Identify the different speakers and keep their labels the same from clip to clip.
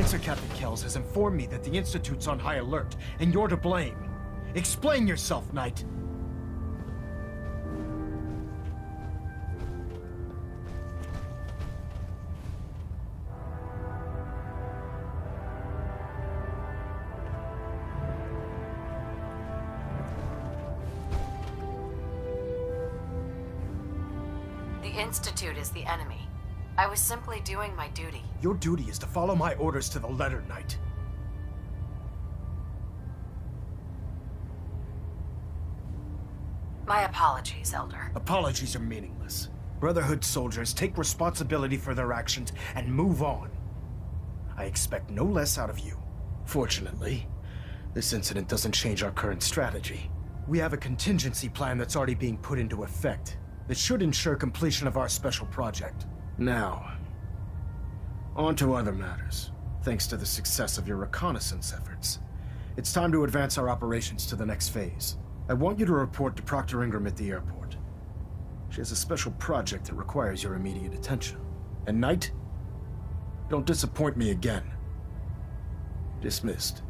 Speaker 1: Professor Captain Kells has informed me that the Institute's on high alert, and you're to blame. Explain yourself, Knight.
Speaker 2: The Institute is the enemy. I was simply doing my duty.
Speaker 1: Your duty is to follow my orders to the letter, Knight.
Speaker 2: My apologies, Elder.
Speaker 1: Apologies are meaningless. Brotherhood soldiers take responsibility for their actions and move on. I expect no less out of you. Fortunately, this incident doesn't change our current strategy. We have a contingency plan that's already being put into effect that should ensure completion of our special project. Now, on to other matters. Thanks to the success of your reconnaissance efforts, it's time to advance our operations to the next phase. I want you to report to Proctor Ingram at the airport. She has a special project that requires your immediate attention. And Knight, don't disappoint me again. Dismissed.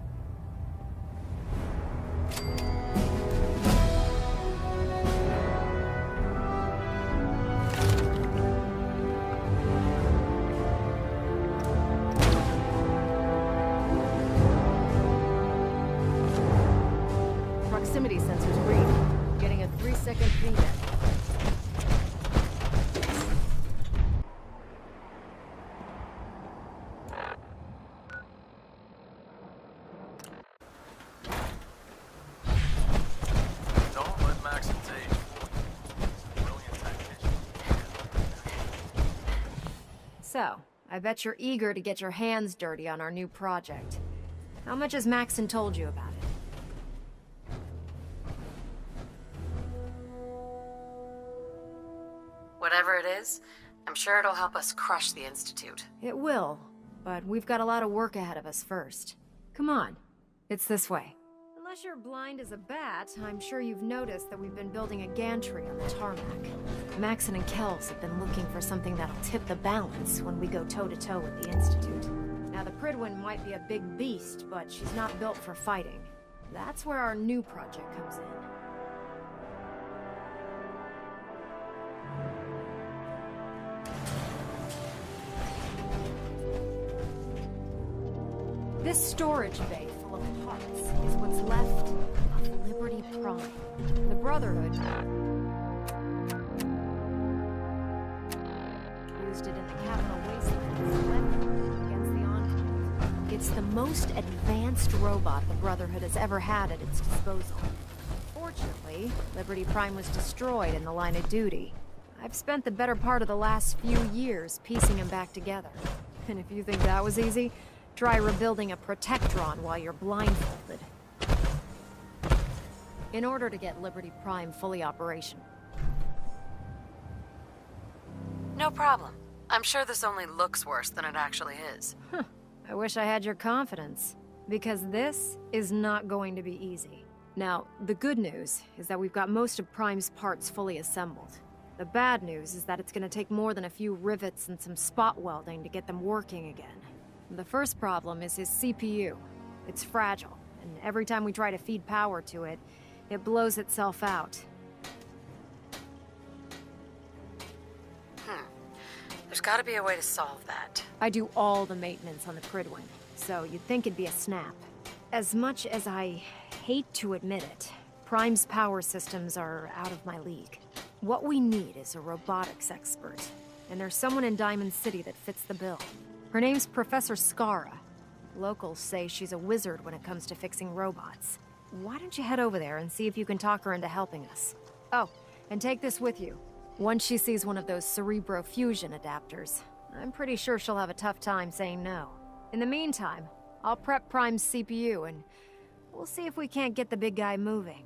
Speaker 3: Proximity sensors read. Getting a 3-second ping.
Speaker 4: Don't let Max take. Brilliant tactician.
Speaker 3: So, I bet you're eager to get your hands dirty on our new project. How much has Maxon told you about it?
Speaker 2: Whatever it is, I'm sure it'll help us crush the Institute.
Speaker 3: It will, but we've got a lot of work ahead of us first. Come on, it's this way. Unless you're blind as a bat, I'm sure you've noticed that we've been building a gantry on the tarmac. Maxon and Kells have been looking for something that'll tip the balance when we go toe-to-toe with the Institute. Now, the Prydwen might be a big beast, but she's not built for fighting. That's where our new project comes in. This storage bay full of parts is what's left of Liberty Prime. The Brotherhood used it in the Capital Wasteland as a weapon against the Enclave. It's the most advanced robot the Brotherhood has ever had at its disposal. Fortunately, Liberty Prime was destroyed in the line of duty. I've spent the better part of the last few years piecing him back together. And if you think that was easy, try rebuilding a Protectron while you're blindfolded. In order to get Liberty Prime fully operational.
Speaker 2: No problem. I'm sure this only looks worse than it actually is.
Speaker 3: I wish I had your confidence, because this is not going to be easy. Now, the good news is that we've got most of Prime's parts fully assembled. The bad news is that it's going to take more than a few rivets and some spot welding to get them working again. The first problem is his CPU. It's fragile, and every time we try to feed power to it, it blows itself out.
Speaker 2: There's gotta be a way to solve that.
Speaker 3: I do all the maintenance on the Prydwen, so you'd think it'd be a snap. As much as I hate to admit it, Prime's power systems are out of my league. What we need is a robotics expert, and there's someone in Diamond City that fits the bill. Her name's Professor Skara. Locals say she's a wizard when it comes to fixing robots. Why don't you head over there and see if you can talk her into helping us? Oh, and take this with you. Once she sees one of those Cerebro fusion adapters, I'm pretty sure she'll have a tough time saying no. In the meantime, I'll prep Prime's CPU and we'll see if we can't get the big guy moving.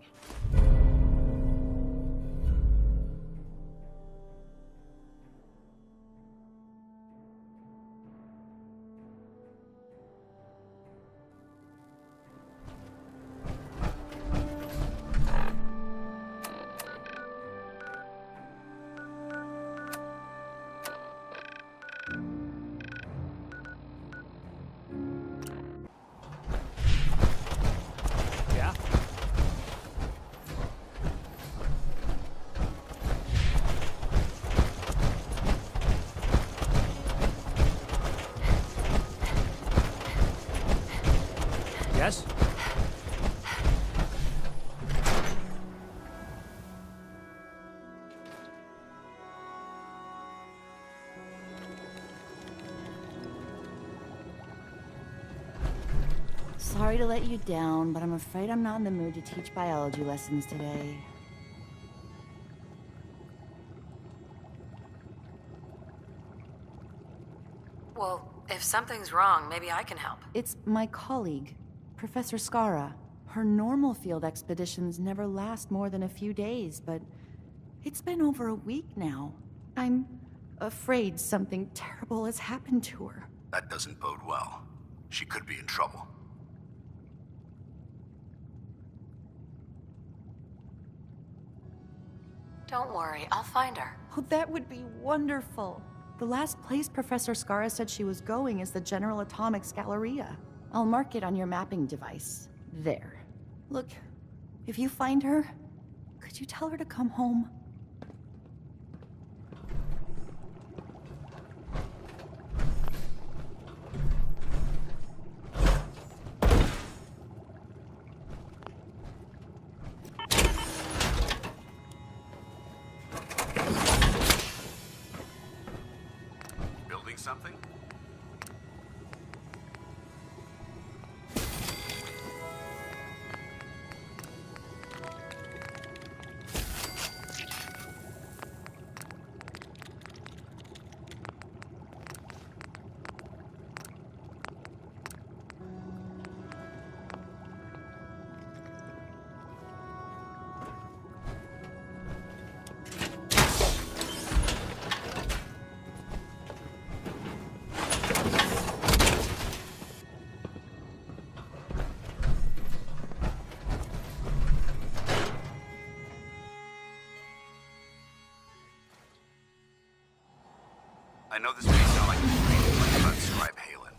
Speaker 5: Yes?
Speaker 6: Sorry to let you down, but I'm afraid I'm not in the mood to teach biology lessons today.
Speaker 2: Well, if something's wrong, maybe I can help.
Speaker 6: It's my colleague, Professor Skara. Her normal field expeditions never last more than a few days, but it's been over a week now. I'm afraid something terrible has happened to her.
Speaker 7: That doesn't bode well. She could be in trouble.
Speaker 2: Don't worry, I'll find her.
Speaker 6: Oh, that would be wonderful. The last place Professor Skara said she was going is the General Atomics Galleria. I'll mark it on your mapping device. There. Look, if you find her, could you tell her to come home?
Speaker 7: Something? I know this may sound like a strange way to describe Halen.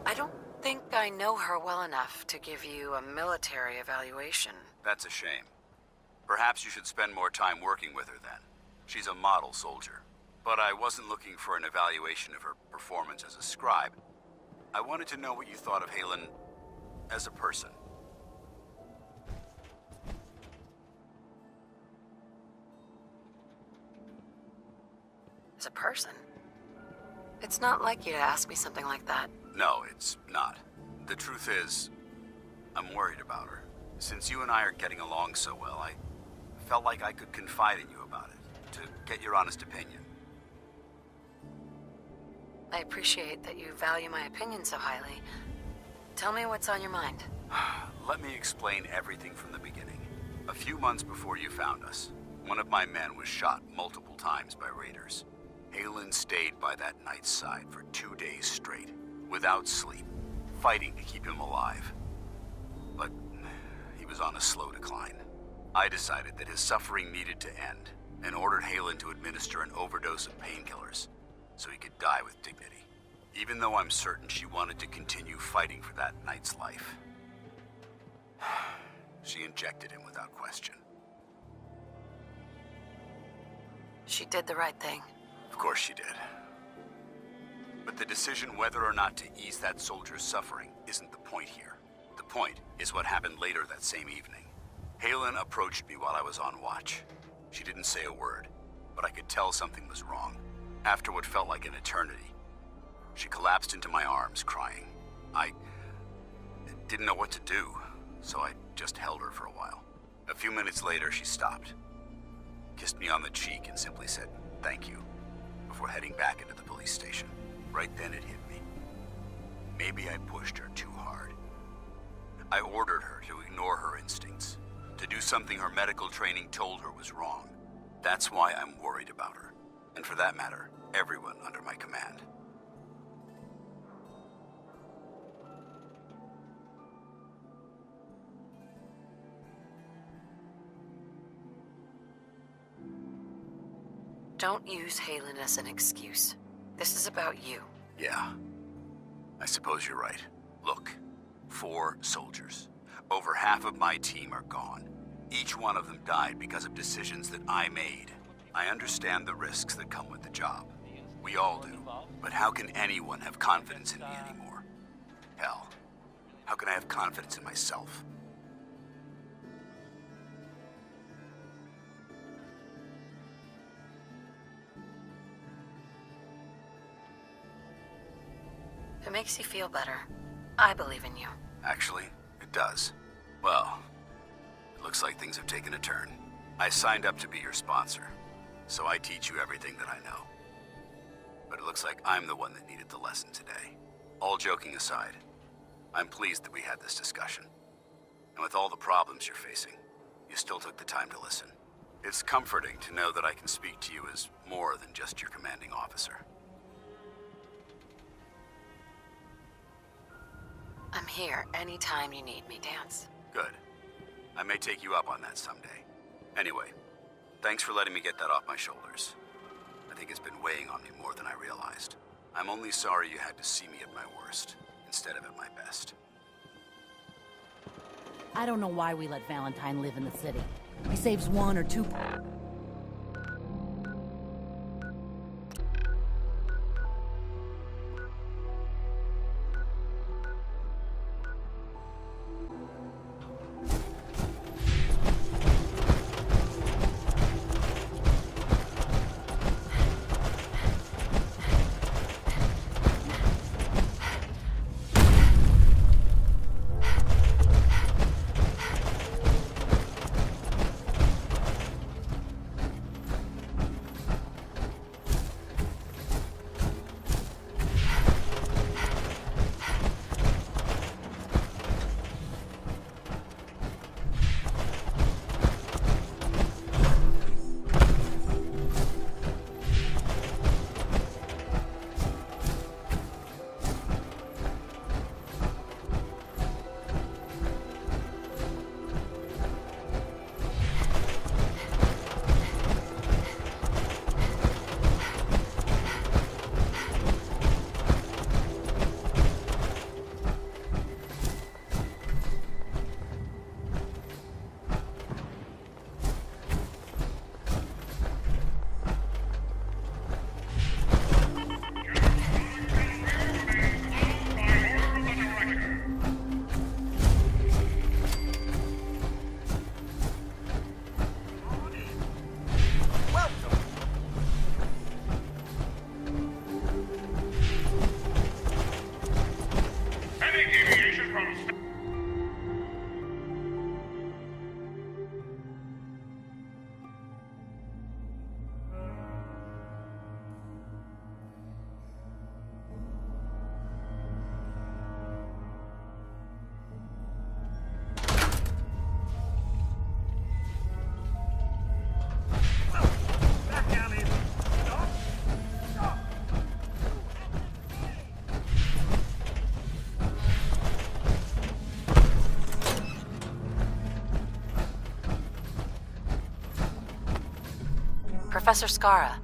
Speaker 2: I don't think I know her well enough to give you a military evaluation.
Speaker 7: That's a shame. Perhaps you should spend more time working with her then. She's a model soldier. But I wasn't looking for an evaluation of her performance as a scribe. I wanted to know what you thought of Halen as a person.
Speaker 2: As a person? It's not like you to ask me something like that.
Speaker 7: No, it's not. The truth is, I'm worried about her. Since you and I are getting along so well, I felt like I could confide in you about it, to get your honest opinion.
Speaker 2: I appreciate that you value my opinion so highly. Tell me what's on your mind.
Speaker 7: Let me explain everything from the beginning. A few months before you found us, one of my men was shot multiple times by raiders. Halen stayed by that knight's side for 2 days straight, without sleep, fighting to keep him alive. But he was on a slow decline. I decided that his suffering needed to end, and ordered Halen to administer an overdose of painkillers, so he could die with dignity. Even though I'm certain she wanted to continue fighting for that knight's life. She injected him without question.
Speaker 2: She did the right thing.
Speaker 7: Of course she did. But the decision whether or not to ease that soldier's suffering isn't the point here. The point is what happened later that same evening. Halen approached me while I was on watch. She didn't say a word, but I could tell something was wrong. After what felt like an eternity, she collapsed into my arms, crying. I didn't know what to do, so I just held her for a while. A few minutes later, she stopped, kissed me on the cheek, and simply said, "Thank you," before heading back into the police station. Right then it hit me. Maybe I pushed her too hard. I ordered her to ignore her instincts, to do something her medical training told her was wrong. That's why I'm worried about her. And for that matter, everyone under my command.
Speaker 2: Don't use Halen as an excuse. This is about you.
Speaker 7: Yeah, I suppose you're right. Look, 4 soldiers. Over half of my team are gone. Each one of them died because of decisions that I made. I understand the risks that come with the job. We all do. But how can anyone have confidence in me anymore? Hell, how can I have confidence in myself?
Speaker 2: If it makes you feel better, I believe in you.
Speaker 7: Actually, it does. Well, it looks like things have taken a turn. I signed up to be your sponsor, so I teach you everything that I know. But it looks like I'm the one that needed the lesson today. All joking aside, I'm pleased that we had this discussion. And with all the problems you're facing, you still took the time to listen. It's comforting to know that I can speak to you as more than just your commanding officer.
Speaker 2: I'm here anytime you need me, Dance.
Speaker 7: Good. I may take you up on that someday. Anyway, thanks for letting me get that off my shoulders. I think it's been weighing on me more than I realized. I'm only sorry you had to see me at my worst, instead of at my best.
Speaker 5: I don't know why we let Valentine live in the city. He saves 1 or 2...
Speaker 2: Professor Skara.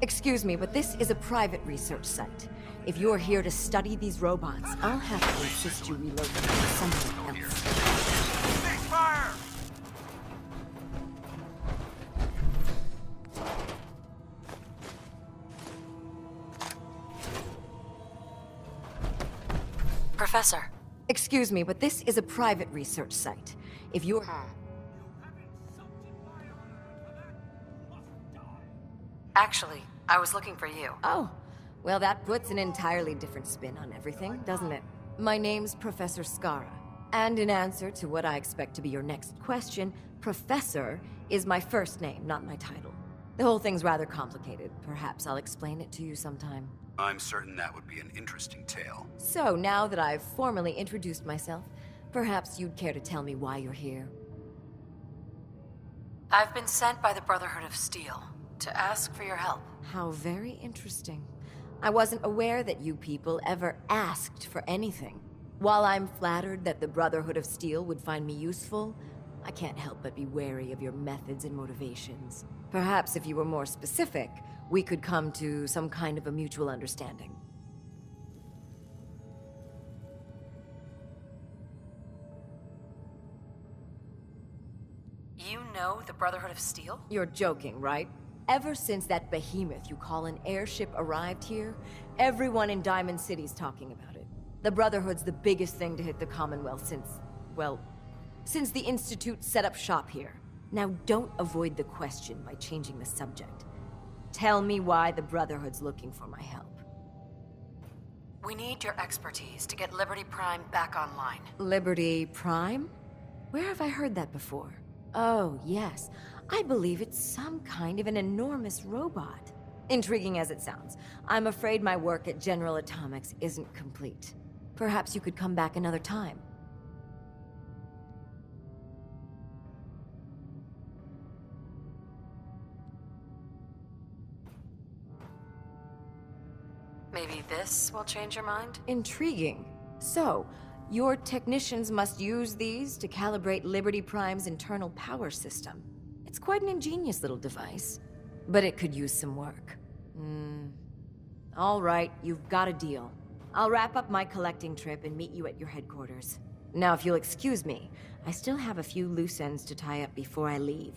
Speaker 8: Excuse me, but this is a private research site. If you're here to study these robots, I'll have to assist you relocate to somewhere else.
Speaker 4: Ceasefire!
Speaker 2: Professor.
Speaker 8: Excuse me, but this is a private research site. If you're...
Speaker 2: Actually, I was looking for you.
Speaker 8: Oh, well, that puts an entirely different spin on everything, doesn't it? My name's Professor Skara, and in answer to what I expect to be your next question, Professor is my first name, not my title. The whole thing's rather complicated. Perhaps I'll explain it to you sometime.
Speaker 7: I'm certain that would be an interesting tale.
Speaker 8: So, now that I've formally introduced myself, perhaps you'd care to tell me why you're here.
Speaker 2: I've been sent by the Brotherhood of Steel to ask for your help.
Speaker 8: How very interesting. I wasn't aware that you people ever asked for anything. While I'm flattered that the Brotherhood of Steel would find me useful, I can't help but be wary of your methods and motivations. Perhaps if you were more specific, we could come to some kind of a mutual understanding.
Speaker 2: You know the Brotherhood of Steel?
Speaker 8: You're joking, right? Ever since that behemoth you call an airship arrived here, everyone in Diamond City's talking about it. The Brotherhood's the biggest thing to hit the Commonwealth since, well, since the Institute set up shop here. Now don't avoid the question by changing the subject. Tell me why the Brotherhood's looking for my help.
Speaker 2: We need your expertise to get Liberty Prime back online.
Speaker 8: Liberty Prime? Where have I heard that before? Oh, yes. I believe it's some kind of an enormous robot. Intriguing as it sounds, I'm afraid my work at General Atomics isn't complete. Perhaps you could come back another time.
Speaker 2: Maybe this will change your mind?
Speaker 8: Intriguing. So, your technicians must use these to calibrate Liberty Prime's internal power system. It's quite an ingenious little device, but it could use some work. All right, you've got a deal. I'll wrap up my collecting trip and meet you at your headquarters. Now, if you'll excuse me, I still have a few loose ends to tie up before I leave.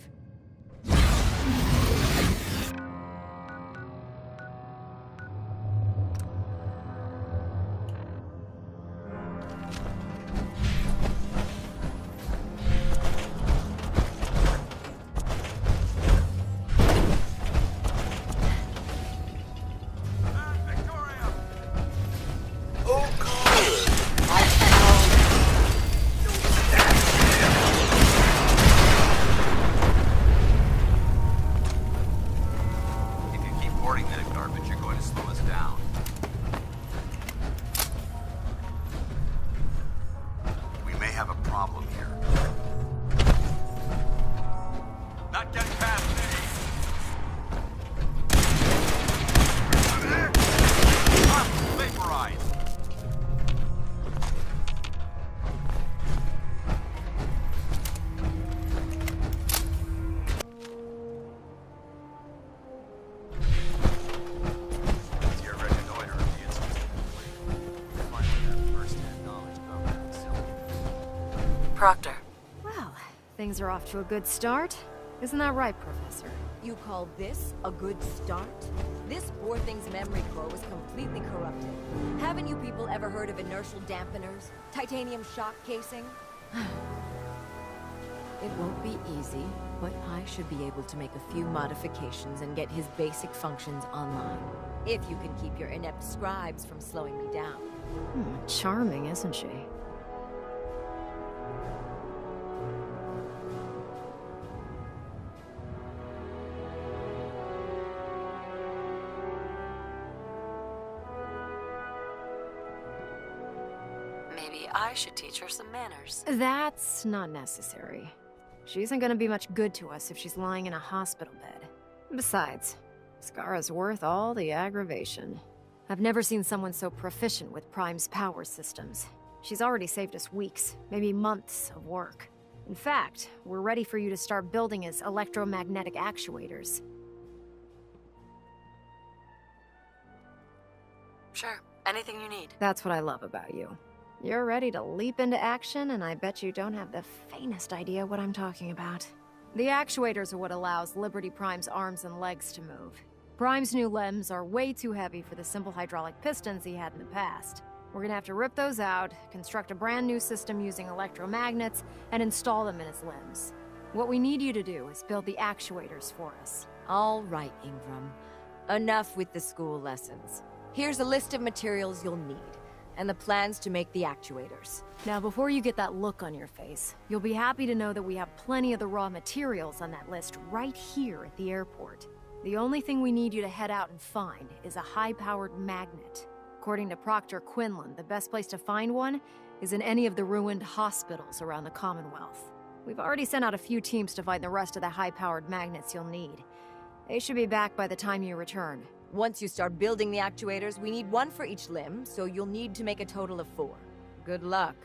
Speaker 2: Proctor.
Speaker 3: Well, things are off to a good start. Isn't that right, Professor?
Speaker 8: You call this a good start? This poor thing's memory core was completely corrupted. Haven't you people ever heard of inertial dampeners? Titanium shock casing? It won't be easy, but I should be able to make a few modifications and get his basic functions online. If you can keep your inept scribes from slowing me down.
Speaker 3: Charming, isn't she?
Speaker 2: Maybe I should teach her some manners.
Speaker 3: That's not necessary. She isn't gonna be much good to us if she's lying in a hospital bed. Besides, Skara's worth all the aggravation. I've never seen someone so proficient with Prime's power systems. She's already saved us weeks, maybe months of work. In fact, we're ready for you to start building his electromagnetic actuators.
Speaker 2: Sure, anything you need.
Speaker 3: That's what I love about you. You're ready to leap into action, and I bet you don't have the faintest idea what I'm talking about. The actuators are what allows Liberty Prime's arms and legs to move. Prime's new limbs are way too heavy for the simple hydraulic pistons he had in the past. We're gonna have to rip those out, construct a brand new system using electromagnets, and install them in his limbs. What we need you to do is build the actuators for us.
Speaker 8: All right, Ingram. Enough with the school lessons. Here's a list of materials you'll need, and the plans to make the actuators.
Speaker 3: Now, before you get that look on your face, you'll be happy to know that we have plenty of the raw materials on that list right here at the airport. The only thing we need you to head out and find is a high-powered magnet. According to Proctor Quinlan, the best place to find one is in any of the ruined hospitals around the Commonwealth. We've already sent out a few teams to find the rest of the high-powered magnets you'll need. They should be back by the time you return.
Speaker 8: Once you start building the actuators, we need one for each limb, so you'll need to make a total of 4. Good luck.